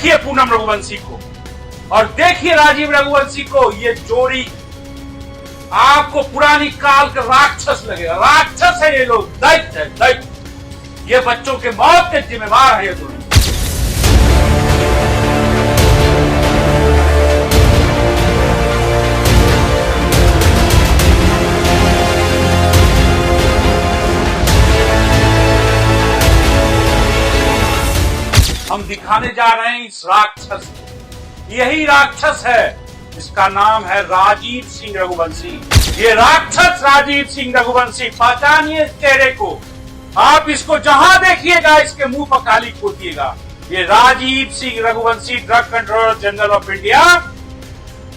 देखिए पूनम रघुवंशी को और देखिए राजीव रघुवंशी को। ये जोड़ी आपको पुरानी काल का राक्षस लगेगा। राक्षस है ये लोग, दैत्य है, दैत्य। ये बच्चों के मौत के जिम्मेवार है ये दोनों। हम दिखाने जा रहे हैं इस राक्षस को। यही राक्षस है, इसका नाम है राजीव सिंह रघुवंशी। ये राक्षस राजीव सिंह रघुवंशी, पहचानिए इस चेहरे को। आप इसको जहां देखिएगा इसके मुंह पर काली पोतिएगा। ये Rajiv Singh Raghuvanshi, drug controller general of India,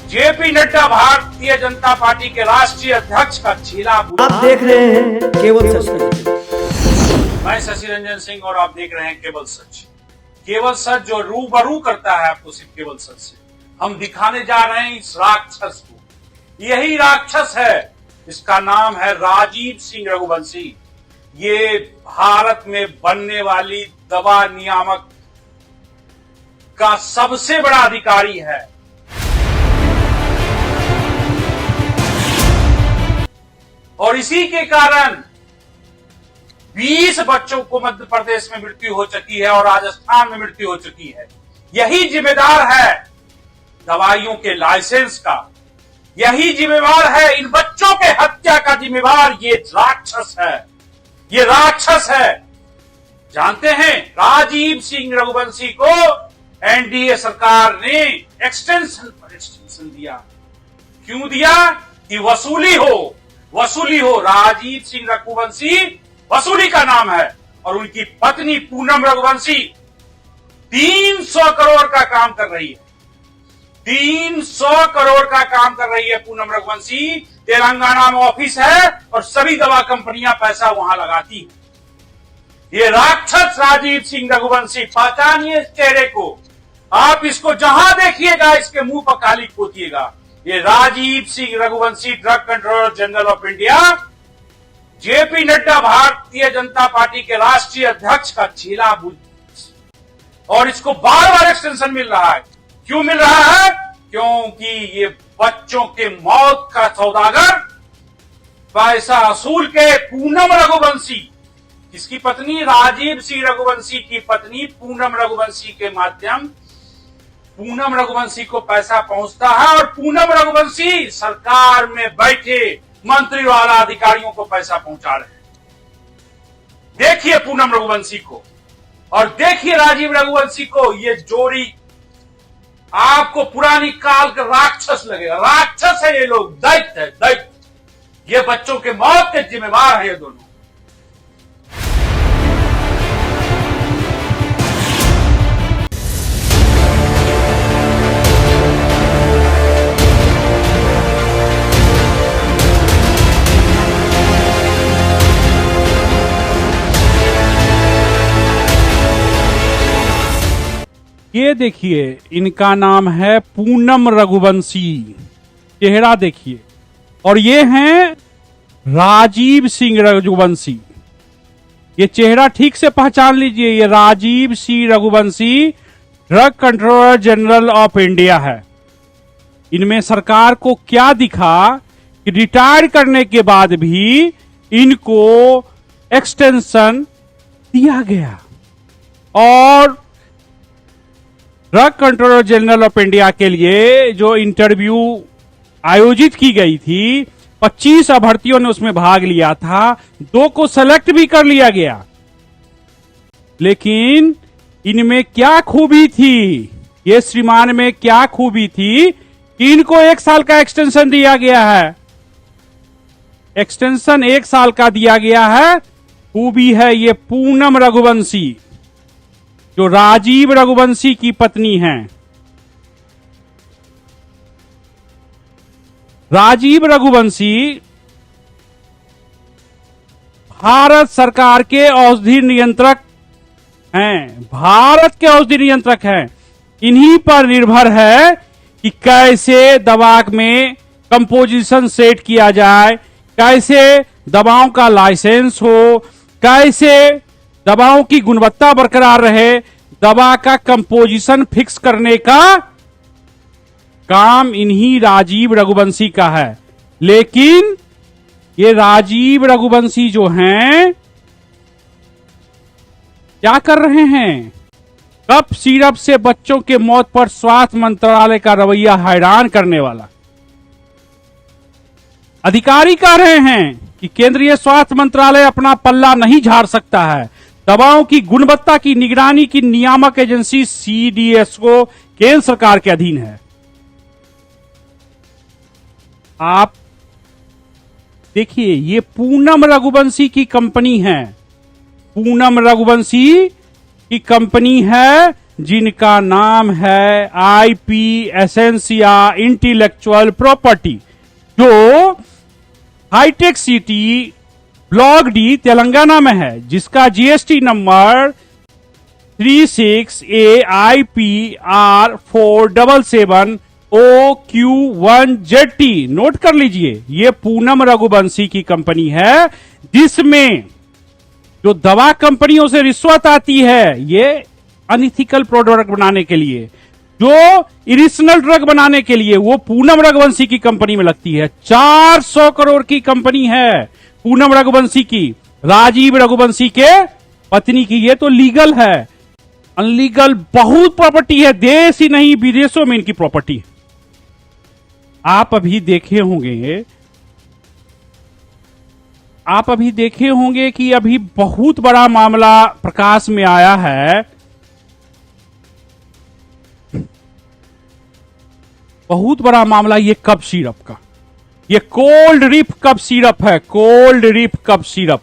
JP Nadda Bharatiya Janata party के राष्ट्रीय अध्यक्ष का चेला। आप देख रहे हैं केवल सच। मैं शशि रंजन सिंह और आप देख रहे हैं केवल सच। केवल सच जो रूबरू करता है आपको सिर्फ केवल सच से। हम दिखाने जा रहे हैं इस राक्षस को। यही राक्षस है, इसका नाम है राजीव सिंह रघुवंशी। ये भारत में बनने वाली दवा नियामक का सबसे बड़ा अधिकारी है। और इसी के कारण 20 बच्चों को मध्य प्रदेश में मृत्यु हो चुकी है और राजस्थान में मृत्यु हो चुकी है। यही जिम्मेदार है दवाइयों के लाइसेंस का। यही जिम्मेवार है इन बच्चों के हत्या का जिम्मेवार ये राक्षस है। ये राक्षस है। जानते हैं राजीव सिंह रघुवंशी को एनडीए सरकार ने एक्सटेंशन पर एक्सटेंशन दिया। क्यों दिया? कि वसूली हो। राजीव सिंह रघुवंशी वसूली का नाम है और उनकी पत्नी पूनम रघुवंशी 300 करोड़ का काम कर रही है। 300 करोड़ का काम कर रही है पूनम रघुवंशी। तेलंगाना में ऑफिस है और सभी दवा कंपनियां पैसा वहां लगाती है। ये राक्षस राजीव सिंह रघुवंशी, पहचानिए इस चेहरे को। आप इसको जहां देखिएगा इसके मुंह पर काली पोतिएगा। ये Rajiv Singh Raghuvanshi, drug controller general of India, JP Nadda Bharatiya Janata party के राष्ट्रीय अध्यक्ष का चेला। और इसको बार बार एक्सटेंशन मिल रहा है। क्यों मिल रहा है? क्योंकि ये बच्चों के मौत का सौदागर, पैसा असूल के पूनम रघुवंशी, इसकी पत्नी राजीव सिंह रघुवंशी की पत्नी पूनम रघुवंशी के माध्यम पूनम रघुवंशी को पैसा पहुंचता है और पूनम रघुवंशी सरकार में बैठे मंत्री वाला अधिकारियों को पैसा पहुंचा रहे हैं। देखिए पूनम रघुवंशी को और देखिए राजीव रघुवंशी को। ये जोड़ी आपको पुरानी काल का राक्षस लगेगा। राक्षस है ये लोग, दैत्य है, दैत्य। ये बच्चों के मौत के जिम्मेवार है ये दोनों। ये देखिए, इनका नाम है पूनम रघुवंशी। चेहरा देखिए। और ये हैं राजीव सिंह रघुवंशी। ये चेहरा ठीक से पहचान लीजिए। ये Rajiv Singh Raghuvanshi drug controller general of India है। इनमें सरकार को क्या दिखा कि रिटायर करने के बाद भी इनको एक्सटेंशन दिया गया। और drug controller general of India के लिए जो इंटरव्यू आयोजित की गई थी, 25 अभ्यर्थियों ने उसमें भाग लिया था। 2 को सेलेक्ट भी कर लिया गया। लेकिन इनमें क्या खूबी थी? ये श्रीमान में क्या खूबी थी कि इनको 1 साल का एक्सटेंशन दिया गया है। एक्सटेंशन 1 साल का दिया गया है। खूबी है ये पूनम रघुवंशी जो राजीव रघुवंशी की पत्नी हैं। राजीव रघुवंशी भारत सरकार के औषधि नियंत्रक हैं। भारत के औषधि नियंत्रक हैं। इन्हीं पर निर्भर है कि कैसे दवा में कंपोजिशन सेट किया जाए, कैसे दवाओं का लाइसेंस हो, कैसे दवाओं की गुणवत्ता बरकरार रहे, दवा का कंपोजिशन फिक्स करने का काम इन्हीं राजीव रघुवंशी का है। लेकिन ये राजीव रघुवंशी जो हैं क्या कर रहे हैं? कप सिरप से बच्चों के मौत पर स्वास्थ्य मंत्रालय का रवैया हैरान करने वाला। अधिकारी कह रहे हैं कि केंद्रीय स्वास्थ्य मंत्रालय अपना पल्ला नहीं झाड़ सकता है। दवाओं की गुणवत्ता की निगरानी की नियामक एजेंसी सीडीएसओ केंद्र सरकार के अधीन है। आप देखिए, ये पूनम रघुवंशी की कंपनी है। पूनम रघुवंशी की कंपनी है जिनका नाम है आईपी एसेंसिया इंटेलेक्चुअल प्रॉपर्टी, जो hitech city block D Telangana में है, जिसका जीएसटी नंबर 36AIPR477OQ1ZT नोट कर लीजिए। ये पूनम रघुवंशी की कंपनी है, जिसमें जो दवा कंपनियों से रिश्वत आती है ये अनइथिकल प्रोडक्ट बनाने के लिए, जो इरिजिनल ड्रग बनाने के लिए, वो पूनम रघुवंशी की कंपनी में लगती है। 400 करोड़ की कंपनी है पूनम रघुवंशी की, राजीव रघुवंशी के पत्नी की। ये तो लीगल है, अनलीगल बहुत प्रॉपर्टी है, देश ही नहीं विदेशों में इनकी प्रॉपर्टी है। आप अभी देखे होंगे कि अभी बहुत बड़ा मामला प्रकाश में आया है। बहुत बड़ा मामला ये कप सिरप का, ये कोल्ड रिप कप सिरप है, कोल्ड रिप कप सिरप।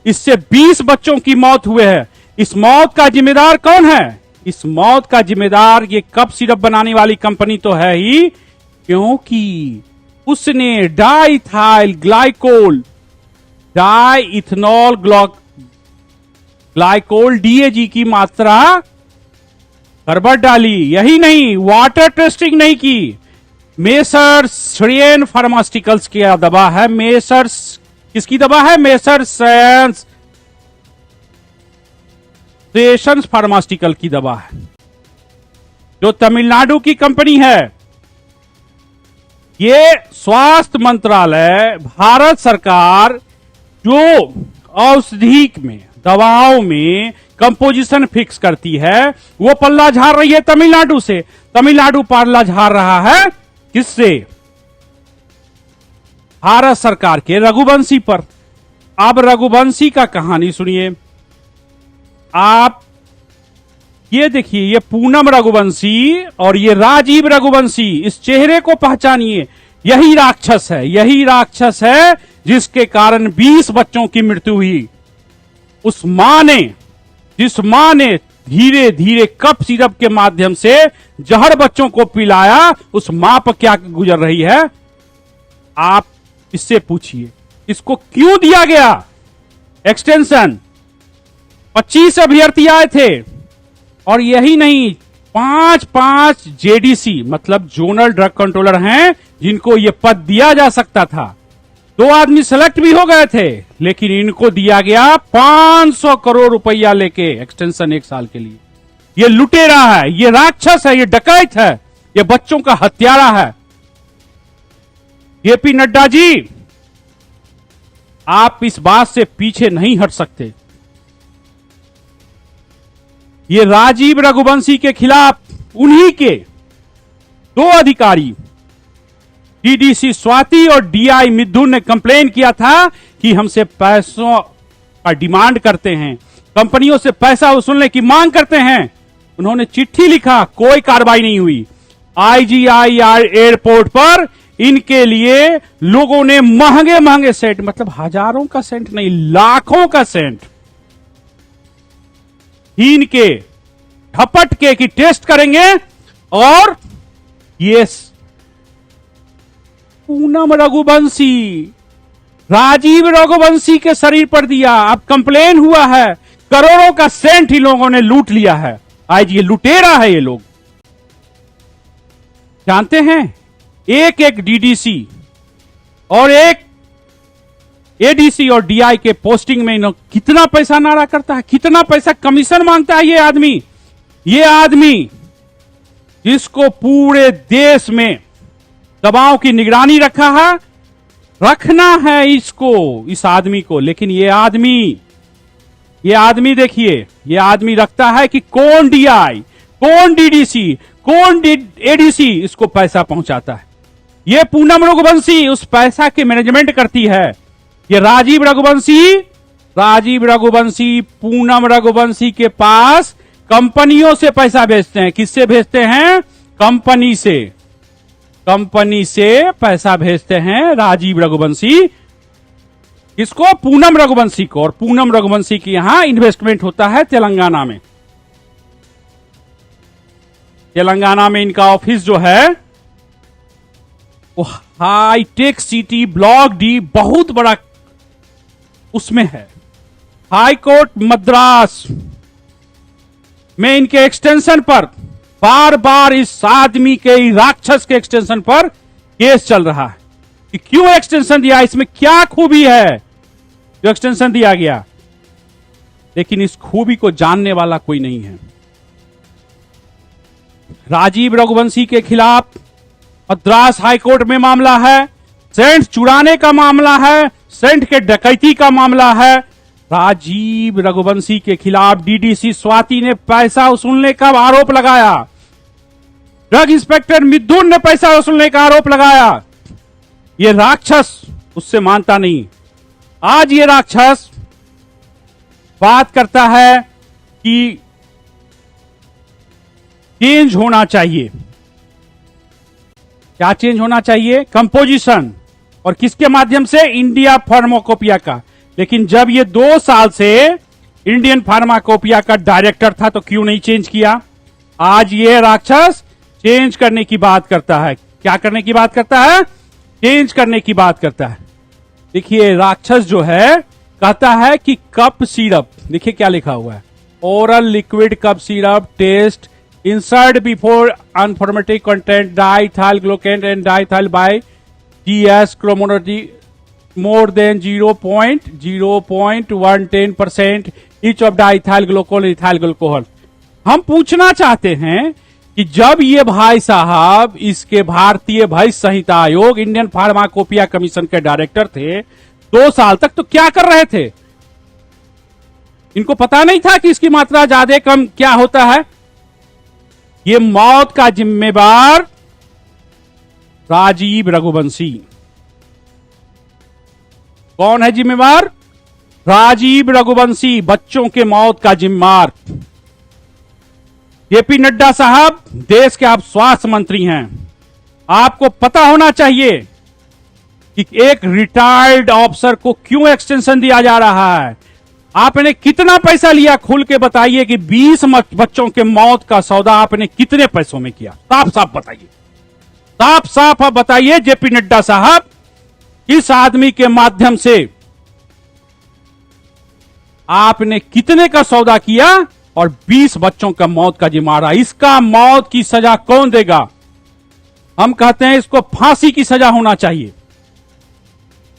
इससे 20 बच्चों की मौत हुए है। इस मौत का जिम्मेदार कौन है? इस मौत का जिम्मेदार ये कप सिरप बनाने वाली कंपनी तो है ही, क्योंकि उसने डाइथेनॉल ग्लाइकोल डीएजी की मात्रा गड़बड़ डाली। यही नहीं, वाटर टेस्टिंग नहीं की। मेसर्स श्रेयन फार्मास्यूटिकल्स की दवा है, मेसर्स किसकी दवा है? मेसर्स सेशंस फार्मास्यूटिकल की दवा है, जो तमिलनाडु की कंपनी है। ये स्वास्थ्य मंत्रालय, भारत सरकार जो औषधि में, दवाओं में कंपोजिशन फिक्स करती है, वो पल्ला झाड़ रही है तमिलनाडु से। तमिलनाडु पल्ला झाड़ रहा है किससे? भारत सरकार के रघुवंशी पर। अब रघुवंशी का कहानी सुनिए आप। ये देखिए, ये पूनम रघुवंशी और ये राजीव रघुवंशी, इस चेहरे को पहचानिए। यही राक्षस है, यही राक्षस है जिसके कारण 20 बच्चों की मृत्यु हुई। जिस मां ने धीरे धीरे कप सिरप के माध्यम से जहर बच्चों को पिलाया, उस मां पर क्या गुजर रही है आप इससे पूछिए। इसको क्यों दिया गया एक्सटेंशन? 25 अभ्यर्थी आए थे, और यही नहीं, 5 जेडीसी मतलब जोनल ड्रग कंट्रोलर हैं जिनको यह पद दिया जा सकता था। 2 आदमी सेलेक्ट भी हो गए थे, लेकिन इनको दिया गया 500 करोड़ रुपया लेके एक्सटेंशन 1 साल के लिए। ये लुटेरा है, ये राक्षस है, ये डकैत है, ये बच्चों का हत्यारा है। जेपी नड्डा जी, आप इस बात से पीछे नहीं हट सकते। ये राजीव रघुवंशी के खिलाफ उन्हीं के 2 अधिकारी, डीडीसी स्वाति और डीआई मिथुन ने कंप्लेन किया था कि हमसे पैसों का डिमांड करते हैं, कंपनियों से पैसा वसूलने की मांग करते हैं। उन्होंने चिट्ठी लिखा, कोई कार्रवाई नहीं हुई। आईजीआईआर एयरपोर्ट पर इनके लिए लोगों ने महंगे महंगे सेंट, मतलब हजारों का सेंट नहीं, लाखों का सेंट इनके झपट के कि टेस्ट करेंगे, और ये पूनम रघुवंशी, राजीव रघुवंशी के शरीर पर दिया। अब कंप्लेन हुआ है, करोड़ों का सेंट ही लोगों ने लूट लिया है। आज ये लुटेरा है ये लोग। जानते हैं, एक डीडीसी और एक एडीसी और डीआई के पोस्टिंग में कितना पैसा नारा करता है, कितना पैसा कमीशन मांगता है ये आदमी। ये आदमी जिसको पूरे देश में दवाओं की निगरानी रखना है इसको, इस आदमी को, लेकिन ये आदमी देखिए, ये आदमी रखता है कि कौन डीआई, कौन डीडीसी, कौन एडीसी इसको पैसा पहुंचाता है। ये पूनम रघुवंशी उस पैसा के मैनेजमेंट करती है। ये राजीव रघुवंशी पूनम रघुवंशी के पास कंपनियों से पैसा भेजते हैं। किससे भेजते हैं? कंपनी से पैसा भेजते हैं राजीव रघुवंशी। इसको? पूनम रघुवंशी को। और पूनम रघुवंशी की यहां इन्वेस्टमेंट होता है तेलंगाना में। तेलंगाना में इनका ऑफिस जो है वो हाईटेक सिटी ब्लॉक डी, बहुत बड़ा उसमें है। हाई कोर्ट मद्रास में इनके एक्सटेंशन पर बार बार इस आदमी के, राक्षस के एक्सटेंशन पर केस चल रहा है कि क्यों एक्सटेंशन दिया, इसमें क्या खूबी है जो एक्सटेंशन दिया गया। लेकिन इस खूबी को जानने वाला कोई नहीं है। राजीव रघुवंशी के खिलाफ मद्रास हाईकोर्ट में मामला है, सेंट चुराने का मामला है, सेंट के डकैती का मामला है। राजीव रघुवंशी के खिलाफ डीडीसी स्वाति ने पैसा वसूलने का आरोप लगाया। ड्रग इंस्पेक्टर मिथुन ने पैसा वसूलने का आरोप लगाया। ये राक्षस उससे मानता नहीं। आज ये राक्षस बात करता है कि चेंज होना चाहिए। क्या चेंज होना चाहिए? कंपोजिशन। और किसके माध्यम से? इंडिया फार्माकोपिया का। लेकिन जब ये 2 साल से इंडियन फार्माकोपिया का डायरेक्टर था तो क्यों नहीं चेंज किया? आज ये राक्षस चेंज करने की बात करता है। क्या करने की बात करता है? चेंज करने की बात करता है। देखिए राक्षस जो है कहता है कि कप सिरप, देखिए क्या लिखा हुआ है, oral liquid cup syrup test insert before unformative content diethyl glucan and diethyl by GS chromonology more than 0.0.110% each of diethyl glycol ethyl glycol। हम पूछना चाहते हैं कि जब ये भाई साहब इसके भारतीय भैष संहिता आयोग, इंडियन फार्माकोपिया कमीशन के डायरेक्टर थे 2 साल तक, तो क्या कर रहे थे? इनको पता नहीं था कि इसकी मात्रा ज्यादा कम क्या होता है? ये मौत का जिम्मेवार राजीव रघुवंशी। कौन है जिम्मेवार? राजीव रघुवंशी, बच्चों के मौत का जिम्मेवार। जेपी नड्डा साहब, देश के आप स्वास्थ्य मंत्री हैं, आपको पता होना चाहिए कि एक रिटायर्ड ऑफिसर को क्यों एक्सटेंशन दिया जा रहा है। आपने कितना पैसा लिया? खुल के बताइए कि 20 बच्चों के मौत का सौदा आपने कितने पैसों में किया? साफ साफ बताइए, साफ साफ आप बताइए जेपी नड्डा साहब, इस आदमी के माध्यम से आपने कितने का सौदा किया और 20 बच्चों का मौत का जिम्मेदार? इसका मौत की सजा कौन देगा? हम कहते हैं इसको फांसी की सजा होना चाहिए।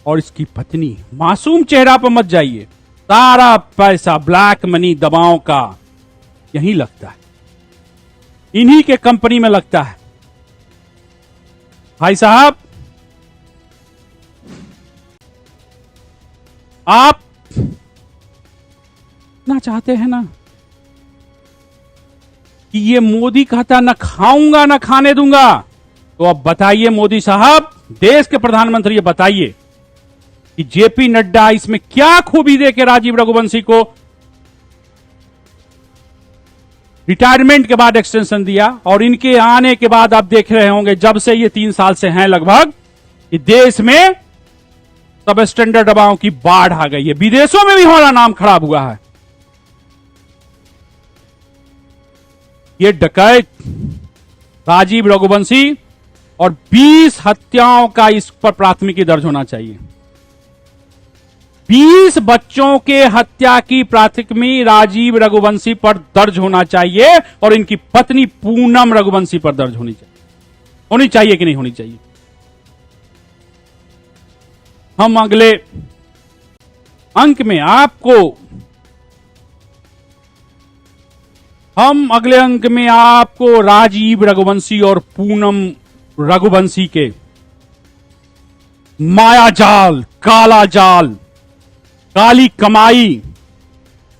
और इसकी पत्नी, मासूम चेहरा पर मत जाइए, सारा पैसा ब्लैक मनी दवाओं का यहीं लगता है, इन्हीं के कंपनी में लगता है। भाई साहब, आप ना चाहते हैं ना कि ये मोदी कहता ना खाऊंगा ना खाने दूंगा, तो अब बताइए मोदी साहब, देश के प्रधानमंत्री, बताइए कि जेपी नड्डा इसमें क्या खूबी दे के राजीव रघुवंशी को रिटायरमेंट के बाद एक्सटेंशन दिया। और इनके आने के बाद आप देख रहे होंगे, जब से ये 3 साल से हैं लगभग, कि देश में सब स्टैंडर्ड दवाओं की बाढ़ आ गई है। विदेशों में भी हमारा नाम खराब हुआ है। ये डकैत राजीव रघुवंशी और 20 हत्याओं का इस पर प्राथमिकी दर्ज होना चाहिए। 20 बच्चों के हत्या की प्राथमिकी राजीव रघुवंशी पर दर्ज होना चाहिए और इनकी पत्नी पूनम रघुवंशी पर दर्ज होनी चाहिए। होनी चाहिए कि नहीं होनी चाहिए? हम अगले अंक में आपको हम अगले अंक में आपको राजीव रघुवंशी और पूनम रघुवंशी के माया जाल, काला जाल, काली कमाई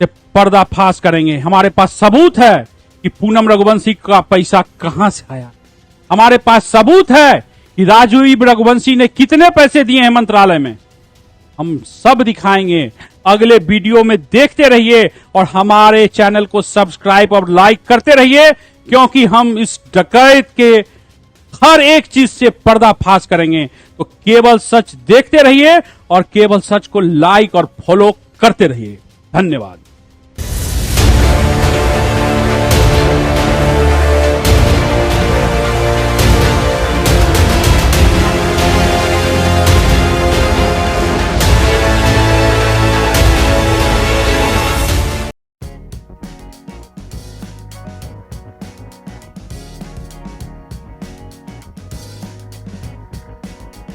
से पर्दाफाश करेंगे। हमारे पास सबूत है कि पूनम रघुवंशी का पैसा कहां से आया। हमारे पास सबूत है कि राजीव रघुवंशी ने कितने पैसे दिए हैं मंत्रालय में। हम सब दिखाएंगे। अगले वीडियो में देखते रहिए और हमारे चैनल को सब्सक्राइब और लाइक करते रहिए, क्योंकि हम इस डकैत के हर एक चीज से पर्दाफाश करेंगे। तो केवल सच देखते रहिए और केवल सच को लाइक और फॉलो करते रहिए। धन्यवाद।